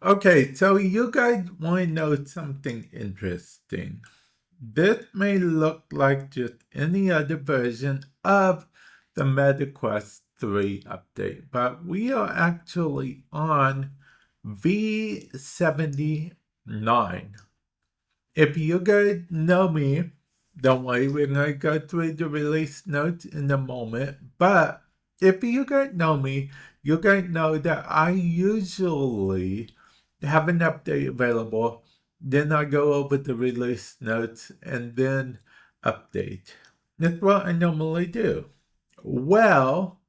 Okay, so you guys want to know something interesting. This may look like just any other version of the MetaQuest 3 update, but we are actually on v79. If you guys know me, don't worry, we're going to go through the release notes in a moment, but if you guys know me, you guys know that I usually have an update available, then I go over the release notes and then update. That's what I normally do. Well,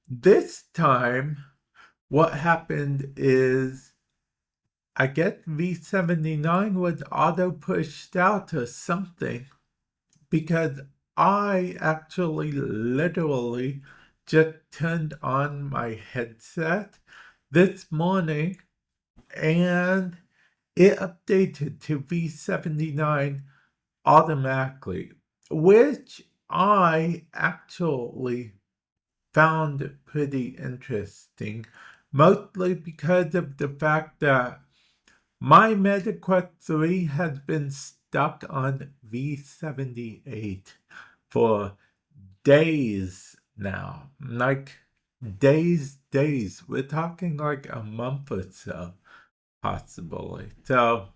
this time, what happened is I guess V79 was auto pushed out or something because I actually literally just turned on my headset this morning and it updated to V79 automatically, which I actually found pretty interesting, mostly because of the fact that my MetaQuest 3 has been stuck on V78 for days now. Like days. We're talking like a month or so, possibly. So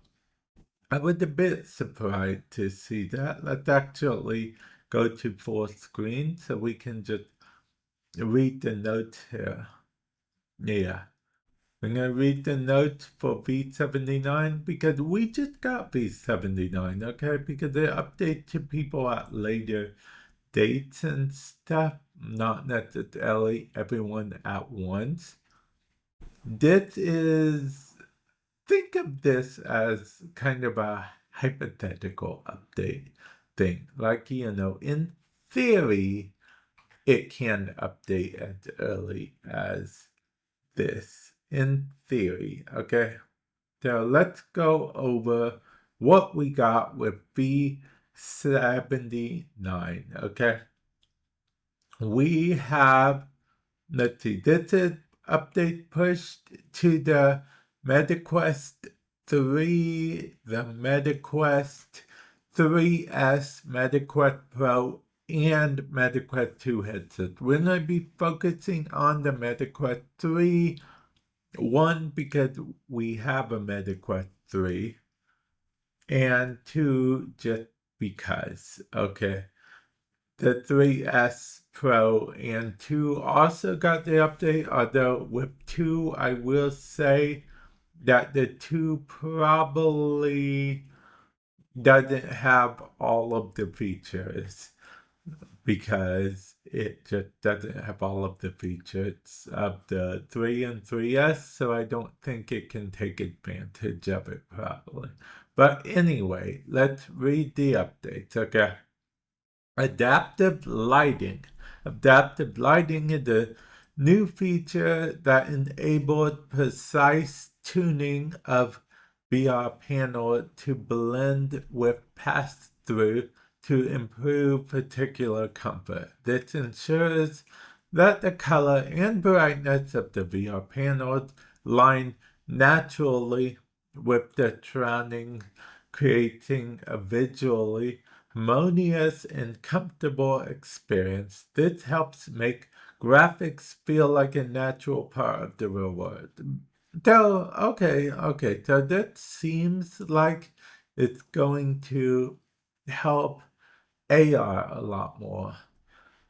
I was a bit surprised to see that. Let's actually go to full screen so we can just read the notes here. Yeah. I'm going to read the notes for V79 because we just got V79, okay? Because they update to people at later dates and stuff, not necessarily everyone at once. This is, think of this as kind of a hypothetical update thing. Like, in theory, it can update as early as this in theory, okay? So let's go over what we got with V79, okay? We have, let's see, this is update pushed to the MetaQuest 3, the MetaQuest 3S, MetaQuest Pro, and MetaQuest 2 headsets. We're going to be focusing on the MetaQuest 3. One, because we have a MetaQuest 3, and two, just because, okay? The 3S Pro and 2 also got the update, although with 2, I will say that the 2 probably doesn't have all of the features because it just doesn't have all of the features of the 3 and 3S, so I don't think it can take advantage of it properly. But anyway, let's read the updates, okay? Adaptive lighting. Adaptive lighting is a new feature that enables precise tuning of VR panel to blend with pass-through to improve particular comfort. This ensures that the color and brightness of the VR panels line naturally with the surrounding, creating a visually harmonious and comfortable experience. This helps make graphics feel like a natural part of the real world. So, okay, so that seems like it's going to help AR a lot more.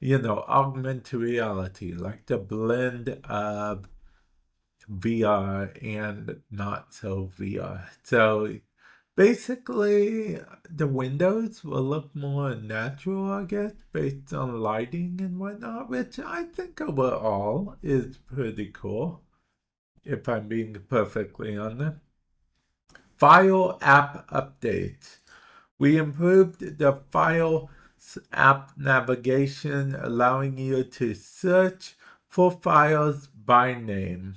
Augmented reality, like the blend of VR and not so VR. So basically, the windows will look more natural, I guess, based on lighting and whatnot, which I think overall is pretty cool, if I'm being perfectly honest. File app updates. We improved the File app navigation, allowing you to search for files by name.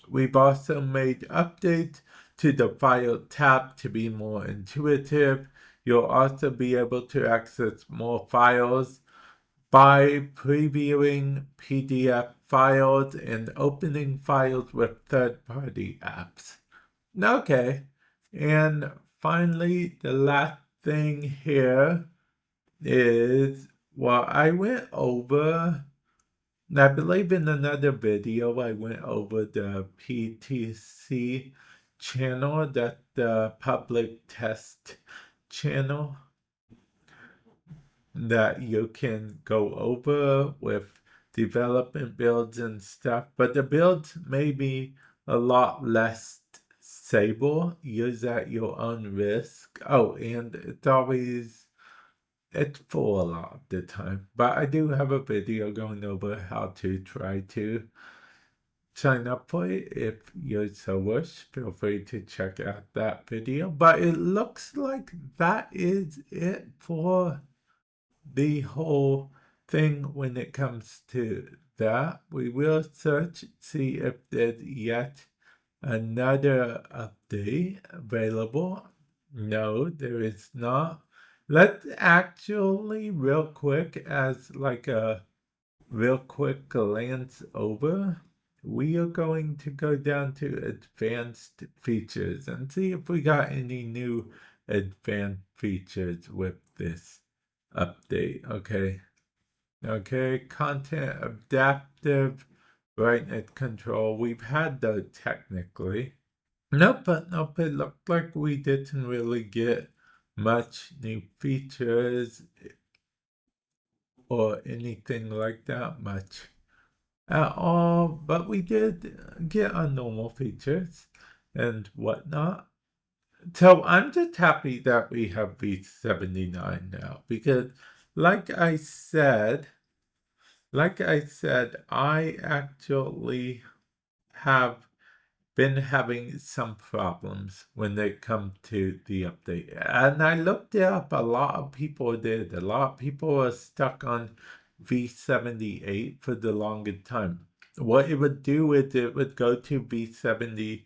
We've also made updates to the File tab to be more intuitive. You'll also be able to access more files by previewing PDF files and opening files with third-party apps. Okay. And finally, the last thing here is, well, I went over, I believe in another video, I went over the PTC channel, that the public test channel that you can go over with development builds and stuff, but the builds may be a lot less stable. Use at your own risk. Oh, and it's full a lot of the time. But I do have a video going over how to try to sign up for it. If you so wish, feel free to check out that video. But it looks like that is it for the whole thing when it comes to that. We will search, see if there's yet another update available. No, there is not. Let's actually, real quick, as like a real quick glance over, we are going to go down to advanced features and see if we got any new advanced features with this update. Okay, content adaptive brightness control. We've had those technically. Nope, it looked like we didn't really get much new features or anything like that much at all, but we did get our normal features and whatnot. So I'm just happy that we have v79 now, because like I said, I actually have been having some problems when they come to the update. And I looked it up, a lot of people did. A lot of people are stuck on v78 for the longest time. What it would do is it would go to v78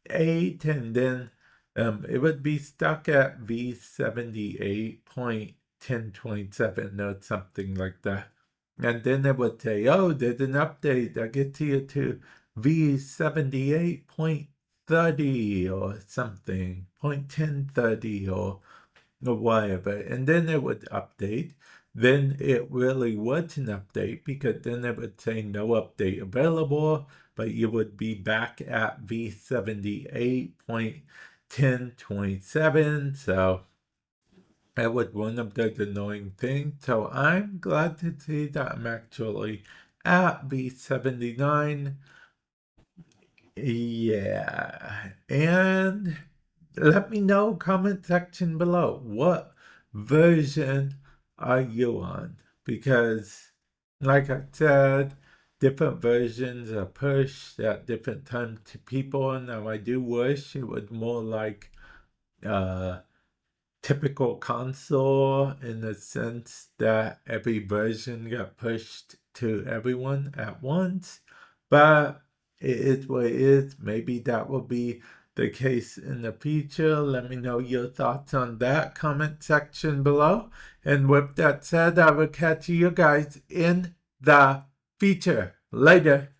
and then it would be stuck at v78.1027 or something like that. And then it would say, oh, there's an update that gets you to v78.30 or something, 0.1030 or whatever. And then it would update. Then it really wouldn't update, because then it would say no update available, but you would be back at v78.1027. So that was one of the annoying things. So I'm glad to see that I'm actually at v79. Yeah. And let me know, comment section below, what version are you on? Because like I said, different versions are pushed at different times to people. Now I do wish it was more like typical console, in the sense that every version got pushed to everyone at once, but it is what it is. Maybe that will be the case in the future. Let me know your thoughts on that, comment section below. And with that said, I will catch you guys in the future. Later.